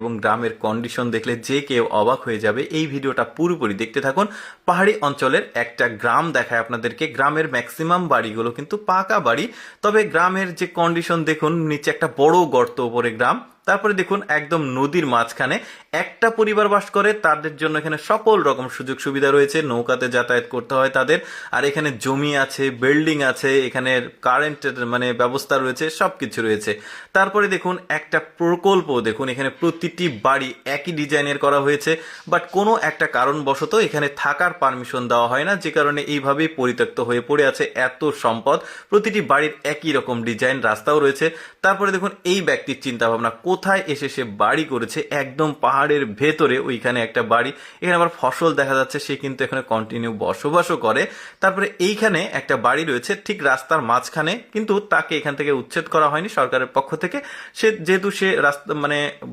এবং গ্রামের কন্ডিশন দেখলে যে কেউ অবাক হয়ে যাবে। এই ভিডিওটা পুরোপুরি দেখতে থাকুন। পাহাড়ি অঞ্চলের একটা গ্রাম দেখায় আপনাদেরকে। গ্রামের ম্যাক্সিমাম বাড়িগুলো কিন্তু পাকা বাড়ি, তবে গ্রামের যে কন্ডিশন দেখুন, নিচে একটা বড় গর্ত, উপরে গ্রাম, তারপরে দেখুন একদম নদীর মাঝখানে একটা পরিবার বাস করে। তাদের জন্য এখানে সকল রকম সুযোগ সুবিধা রয়েছে, নৌকাতে যাতায়াত করতে হয় তাদের। আর এখানে জমি আছে, বিল্ডিং আছে, এখানে কারেন্টের ব্যবস্থা রয়েছে, সবকিছু রয়েছে। তারপরে দেখুন একটা প্রকল্প, দেখুন এখানে প্রতিটি বাড়ি একই ডিজাইনের করা হয়েছে, বাট কোনো একটা কারণবশত এখানে থাকার পারমিশন দেওয়া হয় না, যে কারণে এইভাবেই পরিত্যক্ত হয়ে পড়ে আছে এত সম্পদ। প্রতিটি বাড়ির একই রকম ডিজাইন, রাস্তাও রয়েছে। তারপরে দেখুন এই ব্যক্তির চিন্তা ভাবনা, কোথায় এসে সে বাড়ি করেছে, একদম পাহাড়ের ভেতরে ওইখানে একটা বাড়ি। এখানে আবার ফসল দেখা যাচ্ছে, সে কিন্তু এখানে কন্টিনিউ বসবাসও করে। তারপরে এইখানে একটা বাড়ি রয়েছে ঠিক রাস্তার মাঝখানে, কিন্তু তাকে এখান থেকে উচ্ছেদ করা হয়নি সরকারের পক্ষ থেকে। সে যেহেতু সে রাস্তা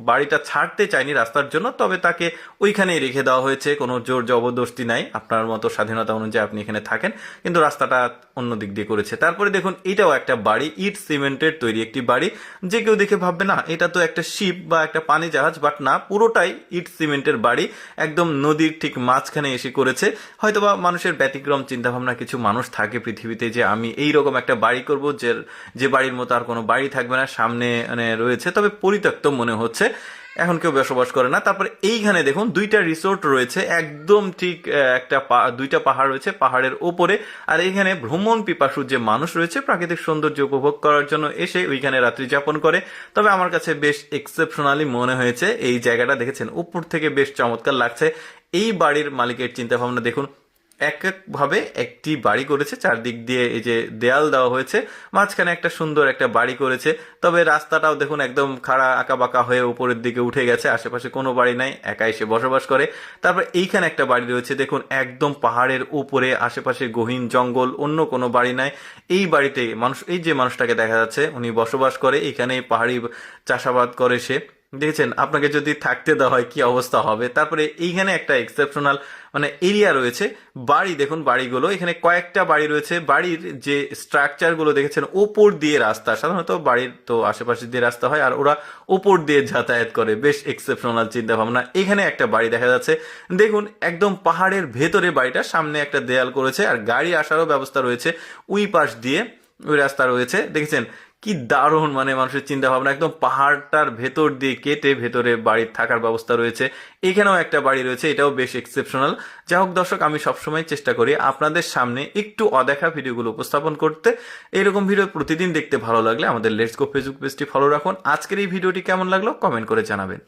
বাড়িটা ছাড়তে চায়নি রাস্তার জন্য, তবে তাকে ওইখানেই রেখে দেওয়া হয়েছে। কোনো জোর জবরদস্তি নাই, আপনার মতো স্বাধীনতা অনুযায়ী আপনি এখানে থাকেন, কিন্তু রাস্তাটা অন্য দিক দিয়ে করেছে। তারপরে দেখুন এটাও একটা বাড়ি, ইট সিমেন্টের তৈরি একটি বাড়ি। যে কেউ দেখে ভাববে না এটা তো একটা শিপ বা একটা পানি জাহাজ, বাট না, পুরোটাই ইট সিমেন্টের বাড়ি, একদম নদীর ঠিক মাঝখানে এসে করেছে। হয়তোবা মানুষের ব্যতিক্রম চিন্তাভাবনা কিছু মানুষ থাকে পৃথিবীতে, যে আমি এইরকম একটা বাড়ি করব যে বাড়ির মতো আর কোনো বাড়ি থাকবে না, সামনে রয়েছে, তবে পরিত্যক্ত মনে হচ্ছে, এখন কেউ বসবাস করে না। তারপরে এইখানে দেখুন দুইটা রিসোর্ট রয়েছে, একদম ঠিক দুইটা পাহাড় রয়েছে পাহাড়ের ওপরে। আর এইখানে ভ্রমণ পিপাসু যে মানুষ রয়েছে, প্রাকৃতিক সৌন্দর্য উপভোগ করার জন্য এসে ওইখানে রাত্রি যাপন করে। তবে আমার কাছে বেশ এক্সেপশনালি মনে হয়েছে এই জায়গাটা, দেখেছেন উপর থেকে বেশ চমৎকার লাগছে। এই বাড়ির মালিকের চিন্তা ভাবনা দেখুন, এক একভাবে একটি বাড়ি করেছে, চারদিক দিয়ে এই যে দেয়াল দেওয়া হয়েছে, মাঝখানে একটা সুন্দর একটা বাড়ি করেছে। তবে রাস্তাটাও দেখুন একদম খাড়া আঁকা বাঁকা হয়ে উপরের দিকে উঠে গেছে, আশেপাশে কোনো বাড়ি নাই, একা এসে বসবাস করে। তারপর এইখানে একটা বাড়ি রয়েছে, দেখুন একদম পাহাড়ের উপরে, আশেপাশে গহীন জঙ্গল, অন্য কোনো বাড়ি নাই। এই বাড়িতে এই যে মানুষটাকে দেখা যাচ্ছে, উনি বসবাস করে এখানে, পাহাড়ি চাষাবাদ করে সে। দেখেছেন, আপনাকে যদি থাকতে দেওয়া হয় কি অবস্থা হবে। তারপরে এইখানে একটা এক্সেপশনাল এরিয়া রয়েছে। বাড়ি দেখুন, বাড়িগুলো এখানে কয়েকটা বাড়ি রয়েছে। বাড়ির যে স্ট্রাকচার গুলো দেখেছেন, ওপর দিয়ে রাস্তা, সাধারণত বাড়ির তো আশেপাশে দিয়ে রাস্তা হয়, আর ওরা ওপর দিয়ে যাতায়াত করে, বেশ এক্সেপশনাল চিন্তা ভাবনা। এখানে একটা বাড়ি দেখা যাচ্ছে, দেখুন একদম পাহাড়ের ভেতরে বাড়িটা, সামনে একটা দেয়াল করেছে, আর গাড়ি আসারও ব্যবস্থা রয়েছে ওই পাশ দিয়ে, ওই রাস্তা রয়েছে। দেখেছেন কি দারুণ, মানুষের চিন্তা ভাবনা, একদম পাহাড়টার ভেতর দিয়ে কেটে ভেতরে বাড়ির থাকার ব্যবস্থা রয়েছে। এখানেও একটা বাড়ি রয়েছে, এটাও বেশ এক্সেপশনাল। যাই হোক দর্শক, আমি সবসময় চেষ্টা করি আপনাদের সামনে একটু অদেখা ভিডিওগুলো উপস্থাপন করতে। এরকম ভিডিও প্রতিদিন দেখতে ভালো লাগলে আমাদের লেটস গো ফেসবুক পেজটি ফলো রাখুন। আজকের এই ভিডিওটি কেমন লাগলো কমেন্ট করে জানাবেন।